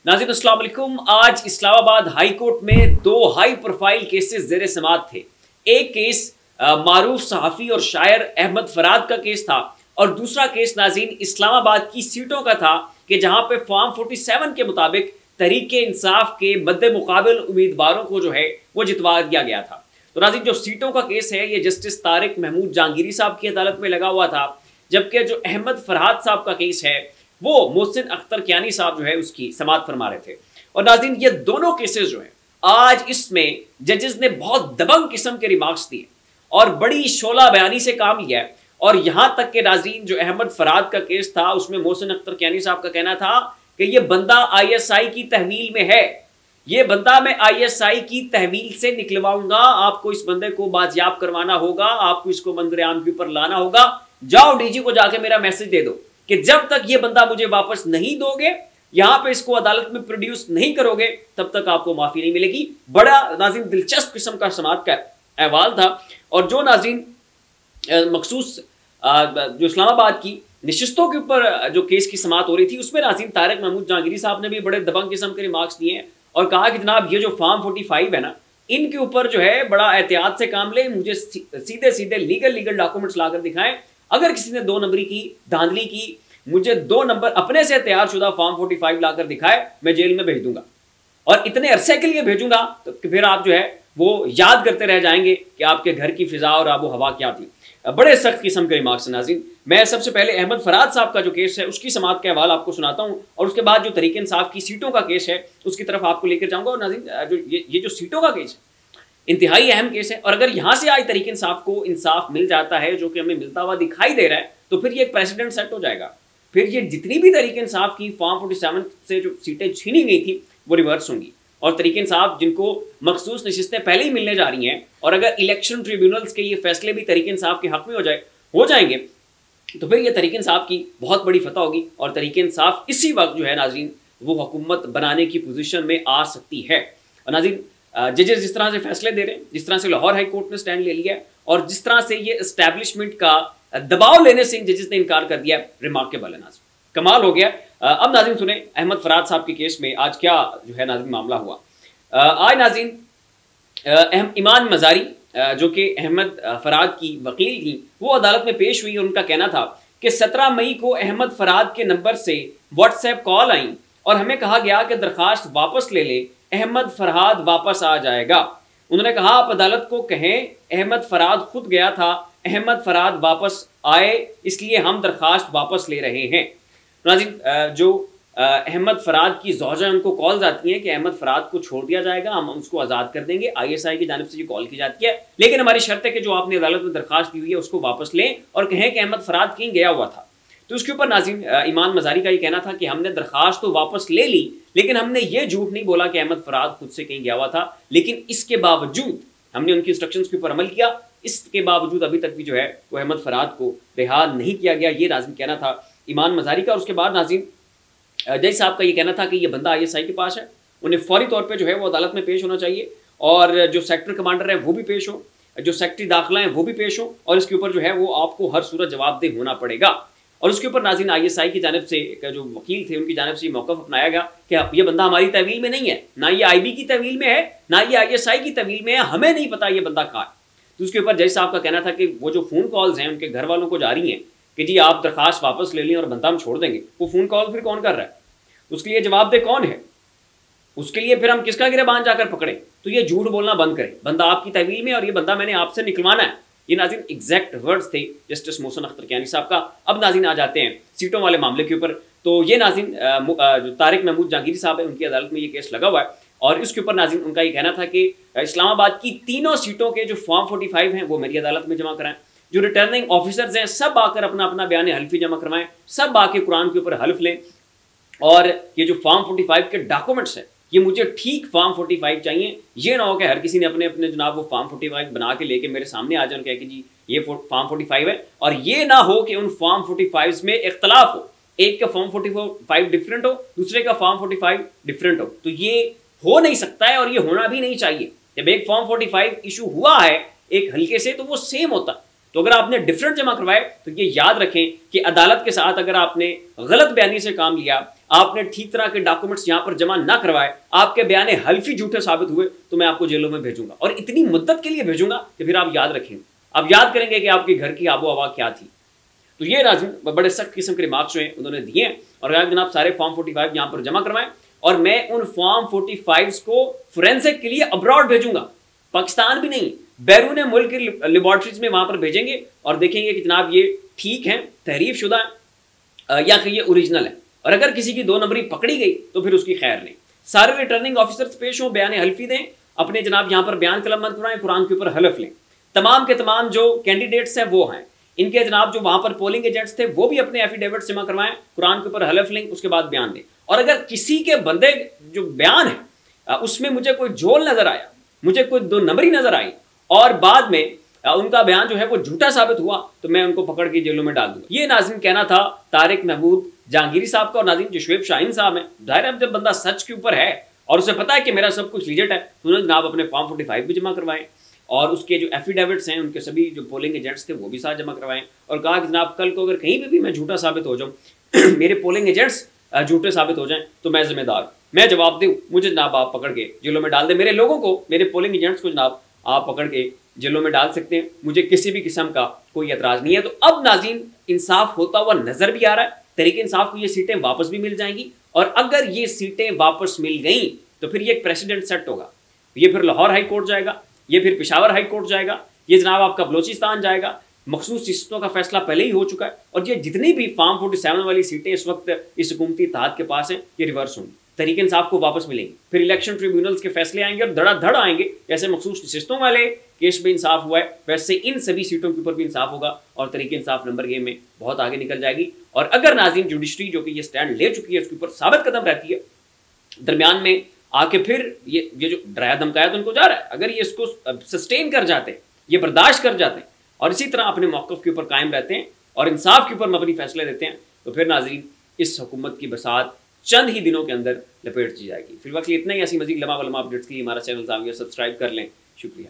नाज़रीन अस्सलाम वालेकुम। आज इस्लामाबाद हाई कोर्ट में दो हाई प्रोफाइल केसेस ज़ेरे समाअत थे। एक केस मारूफ सहाफ़ी और शायर अहमद फराद का केस था और दूसरा केस नाज़रीन इस्लामाबाद की सीटों का था कि जहां पे फॉर्म 47 के मुताबिक तहरीके इंसाफ के मद्दे मुकाबिल उम्मीदवारों को जो है वो जितवा दिया गया था। तो नाज़रीन जो सीटों का केस है ये जस्टिस तारिक महमूद जहांगीरी साहब की अदालत में लगा हुआ था, जबकि जो अहमद फरहाद साहब का केस है वो मोहसिन अख्तर कियानी साहब जो है उसकी समाअत फरमा रहे थे। और नाज़रीन ये दोनों केसेस जो हैं आज इसमें जजेस ने बहुत दबंग किस्म के रिमार्क्स दिए और बड़ी शोला बयानी से काम लिया है। और यहां तक के नाज़रीन जो अहमद फराद का केस था उसमें मोहसिन अख्तर कियानी साहब का कहना था कि ये बंदा ISI की तहवील में है, ये बंदा मैं ISI की तहवील से निकलवाऊंगा, आपको इस बंदे को बाजियाब करवाना होगा, आपको इसको मंजर आम के ऊपर लाना होगा, जाओ DG को जाके मेरा मैसेज दे दो कि जब तक ये बंदा मुझे वापस नहीं दोगे, यहां पे इसको अदालत में प्रोड्यूस नहीं करोगे, तब तक आपको माफी नहीं मिलेगी। बड़ा नाज़रीन दिलचस्प किस्म का समाअत का अहवाल था। और जो नाज़रीन मखसूस जो इस्लामाबाद की नशिस्तों के ऊपर जो केस की समाअत हो रही थी उसमें नाज़रीन तारिक महमूद जहांगीरी साहब ने भी बड़े दबंग किस्म के रिमार्क्स दिए हैं और कहा कि जनाब ये जो फॉर्म 45 है ना, इनके ऊपर जो है बड़ा एहतियात से काम ले, मुझे सीधे सीधे लीगल डॉक्यूमेंट्स लाकर दिखाएं। अगर किसी ने 2 नंबरी की धांधली की, मुझे 2 नंबर अपने से तैयार शुदा फॉर्म 45 लाकर दिखाए, मैं जेल में भेज दूंगा और इतने अरसे के लिए भेजूंगा तो फिर आप जो है वो याद करते रह जाएंगे कि आपके घर की फिजा और आबो हवा क्या थी। बड़े सख्त किस्म के रिमार्क्स नाज़रीन। मैं सबसे पहले अहमद फराद साहब का जो केस है उसकी समाअत का अहवाल आपको सुनाता हूं और उसके बाद जो तहरीक इंसाफ की सीटों का केस है उसकी तरफ आपको लेकर जाऊंगा। और नाज़रीन जो ये जो सीटों का केस है इंतहाई अहम केस है और अगर यहां से आज तहरीक इंसाफ को इंसाफ मिल जाता है जो कि हमें मिलता हुआ दिखाई दे रहा है तो फिर ये एक प्रेसिडेंट सेट हो जाएगा। फिर ये जितनी भी तहरीक इंसाफ की फॉर्म 47 से जो सीटें छीनी गई थी वो रिवर्स होंगी और तहरीक इंसाफ जिनको मखसूस नशिस्तें पहले ही मिलने जा रही हैं और अगर इलेक्शन ट्रिब्यूनल्स के ये फैसले भी तहरीक इंसाफ के हक में हो जाएंगे तो फिर ये तहरीक इंसाफ की बहुत बड़ी फतह होगी और तहरीक इंसाफ इसी वक्त जो है नाज़रीन वो हुकूमत बनाने की पोजीशन में आ सकती है। और नाज़रीन जजेस जिस तरह से फैसले दे रहे हैं, जिस तरह से लाहौर हाई कोर्ट ने स्टैंड ले लिया है और जिस तरह से ये एस्टैब्लिशमेंट का दबाव लेने से जजेस ने इनकार कर दिया, रिमार्केबल है नाज़रीन, कमाल हो गया। अब नाज़रीन सुने अहमद फराद साहब के केस में आज क्या जो है नाज़रीन मामला हुआ। आज नाज़रीन ईमान मज़ारी जो कि अहमद फराद की वकील थी वो अदालत में पेश हुई और उनका कहना था कि 17 मई को अहमद फराद के नंबर से व्हाट्सएप कॉल आई और हमें कहा गया कि दरखास्त वापस ले ले, अहमद फराद वापस आ जाएगा। उन्होंने कहा आप अदालत को कहें अहमद फराद खुद गया था, अहमद फराद वापस आए इसलिए हम दरखास्त वापस ले रहे हैं। नाज़रीन जो अहमद फराद की ज़ौजा उनको कॉल्स आती हैं कि अहमद फराद को छोड़ दिया जाएगा, हम उसको आज़ाद कर देंगे, ISI की जानिब से ये कॉल की जाती है, लेकिन हमारी शर्त है कि जो आपने अदालत में दरखास्त दी हुई है उसको वापस लें और कहें कि अहमद फराद कहीं गया हुआ था। तो उसके ऊपर नाज़रीन ईमान मज़ारी का ये कहना था कि हमने दरखास्त तो वापस ले ली लेकिन हमने ये झूठ नहीं बोला कि अहमद फराद खुद से कहीं गया हुआ था, लेकिन इसके बावजूद हमने उनकी इंस्ट्रक्शंस के ऊपर अमल किया, इसके बावजूद अभी तक भी जो है वो अहमद फराद को रिहा नहीं किया गया। ये नाज़रीन कहना था ईमान मज़ारी का। और उसके बाद नाज़रीन जज साहब का ये कहना था कि ये बंदा ISI के पास है, उन्हें फौरी तौर पे जो है वो अदालत में पेश होना चाहिए और जो सेक्टर कमांडर है वो भी पेश हो, जो सेक्रेटरी दाखिला है वो भी पेश हो और इसके ऊपर जो है वो आपको हर सूरत जवाबदेह होना पड़ेगा। और उसके ऊपर नाज़रीन ISI की जानिब से जो वकील थे उनकी जानिब से मौक़िफ़ अपनाया गया कि ये बंदा हमारी तहवील में नहीं है, ना ये IB की तहवील में है ना ये ISI की तहवील में है, हमें नहीं पता ये बंदा कहाँ है। तो उसके ऊपर जज साहब का कहना था कि वो जो फ़ोन कॉल्स हैं उनके घर वालों को जा रही हैं कि जी आप दरखास्त वापस ले लें और बंदा हम छोड़ देंगे, वो फ़ोन कॉल फिर कौन कर रहा है, उसके लिए जवाबदेह कौन है, उसके लिए फिर हम किसका गिरबान जाकर पकड़ें। तो ये झूठ बोलना बंद करें, बंदा आपकी तहवील में और ये बंदा मैंने आपसे निकलवाना है। ये नाज़रीन एग्जैक्ट वर्ड्स थे जस्टिस मोहसिन अख्तर कियानी साहब का। अब नाज़रीन आ जाते हैं सीटों वाले मामले के ऊपर। तो ये नाज़रीन जो तारिक महमूद जहांगीरी साहब है उनकी अदालत में ये केस लगा हुआ है और इसके ऊपर नाज़रीन उनका ये कहना था कि इस्लामाबाद की तीनों सीटों के जो फॉर्म 45 हैं वो मेरी अदालत में जमा कराएं, जो रिटर्निंग ऑफिसर्स हैं सब आकर अपना अपना बयान हल्फी जमा करवाएं, सब आके कुरान के ऊपर हल्फ लें और ये जो फॉर्म 45 के डॉक्यूमेंट्स हैं ये मुझे ठीक फॉर्म 45 चाहिए। ये ना हो कि हर किसी ने अपने अपने जनाब वो फॉर्म 45 बना के लेके मेरे सामने आ जाए और कहे कि जी ये फॉर्म 45 है, और ये ना हो कि उन फॉर्म 45 में इख्तलाफ हो, एक का फॉर्म 45 डिफरेंट हो, दूसरे का फॉर्म 45 डिफरेंट हो। तो ये हो नहीं सकता है और ये होना भी नहीं चाहिए। जब एक फॉर्म 45 इशू हुआ है एक हल्के से तो वो सेम होता है, तो अगर आपने डिफरेंट जमा करवाए तो ये याद रखें कि अदालत के साथ अगर आपने गलत बयानी से काम लिया, आपने ठीक तरह के डॉक्यूमेंट्स यहां पर जमा ना करवाए, आपके बयान हल्फी झूठे साबित हुए, तो मैं आपको जेलों में भेजूंगा और इतनी मुद्दत के लिए भेजूंगा कि फिर आप याद रखेंगे, आप याद करेंगे कि आपके घर की आबो हवा क्या थी। तो ये नाज़रीन बड़े सख्त किस्म के रिमार्क्स जो हैं उन्होंने दिए हैं और कहा जनाब सारे फॉर्म 45 यहाँ पर जमा करवाएं और मैं उन फॉर्म 45 को फोरेंसिक के लिए अब्रॉड भेजूंगा, पाकिस्तान भी नहीं, बैरून मुल्क की लेबॉर्ट्रीज में वहां पर भेजेंगे और देखेंगे कि जनाब ये ठीक है, तहरीफ शुदा है या कि ये ओरिजिनल है। और अगर किसी की 2 नंबरी पकड़ी गई तो फिर उसकी खैर नहीं। सारे रिटर्निंग ऑफिसर्स पेश हों, बयान हल्फी दें, अपने जनाब यहाँ पर बयान कलमबंद कराएं, कुरान के ऊपर हलफ लें। तमाम के तमाम जो कैंडिडेट्स हैं वो हैं, इनके जनाब जो वहां पर पोलिंग एजेंट्स थे वो भी अपने एफिडेविट जमा करवाएं, कुरान के ऊपर हलफ लें, उसके बाद बयान दें। और अगर किसी के बंदे जो बयान है उसमें मुझे कोई झोल नजर आया, मुझे कोई 2 नंबरी नजर आई और बाद में उनका बयान जो है वो झूठा साबित हुआ, तो मैं उनको पकड़ के जेलों में डाल दूंगा। ये नाज़रीन कहना था तारिक महमूद जहांगीरी साहब का। और नाज़रीन जो शुएब शाहीन साहब हैं, जाहिर है जब बंदा सच के ऊपर है और उसे पता है कि मेरा सब कुछ लीजिट है, तो उन्होंने जनाब अपने फॉर्म 45 भी जमा करवाए और उसके जो एफिडेविट्स हैं उनके सभी जो पोलिंग एजेंट्स थे वो भी साथ जमा करवाएं और कहा कि जनाब कल को अगर कहीं पे भी मैं झूठा साबित हो जाऊं मेरे पोलिंग एजेंट्स झूठे साबित हो जाएं तो मैं जिम्मेदार हूं, मैं जवाब दूं, मुझे जनाब आप पकड़ के जेलों में डाल दें, मेरे लोगों को, मेरे पोलिंग एजेंट्स को जनाब आप पकड़ के जेलों में डाल सकते हैं, मुझे किसी भी किस्म का कोई एतराज नहीं है। तो अब नाज़रीन इंसाफ होता हुआ नजर भी आ रहा है, तहरीक इंसाफ को ये सीटें वापस भी मिल जाएंगी और अगर ये सीटें वापस मिल गई तो फिर ये एक प्रेसिडेंट सेट होगा, ये फिर लाहौर हाई कोर्ट जाएगा, ये फिर पेशावर हाई कोर्ट जाएगा, ये जनाब आपका बलोचिस्तान जाएगा। मखसूस रिश्तों का फैसला पहले ही हो चुका है और ये जितनी भी फॉर्म 47 वाली सीटें इस वक्त इस हुकूमती इत्तेहाद के पास हैं ये रिवर्स होंगी, तहरीक इंसाफ को वापस मिलेंगी, फिर इलेक्शन ट्रिब्यूनल्स के फैसले आएंगे और धड़ाधड़ आएंगे। जैसे मखसूस रिश्तों वाले केस में इंसाफ हुआ है वैसे इन सभी सीटों के ऊपर भी इंसाफ होगा और तहरीक इंसाफ नंबर गेम में बहुत आगे निकल जाएगी। और अगर नाज़रीन जुडिशरी जो कि ये स्टैंड ले चुकी है उसके ऊपर साबित कदम रहती है, दरमियान में आके फिर ये जो डराया धमकाया तो उनको जा रहा है, अगर ये इसको सस्टेन कर जाते हैं, ये बर्दाश्त कर जाते हैं और इसी तरह अपने मौक़िफ़ के ऊपर कायम रहते हैं और इंसाफ के ऊपर मबनी फैसले देते हैं, तो फिर नाज़रीन इस हुकूमत की बसात चंद ही दिनों के अंदर लपेट दी जाएगी। फिर वक्त इतना ही। ऐसी मज़ीद लम्हा वलम्हा अपडेट्स के लिए हमारा चैनल सब्सक्राइब कर लें। शुक्रिया।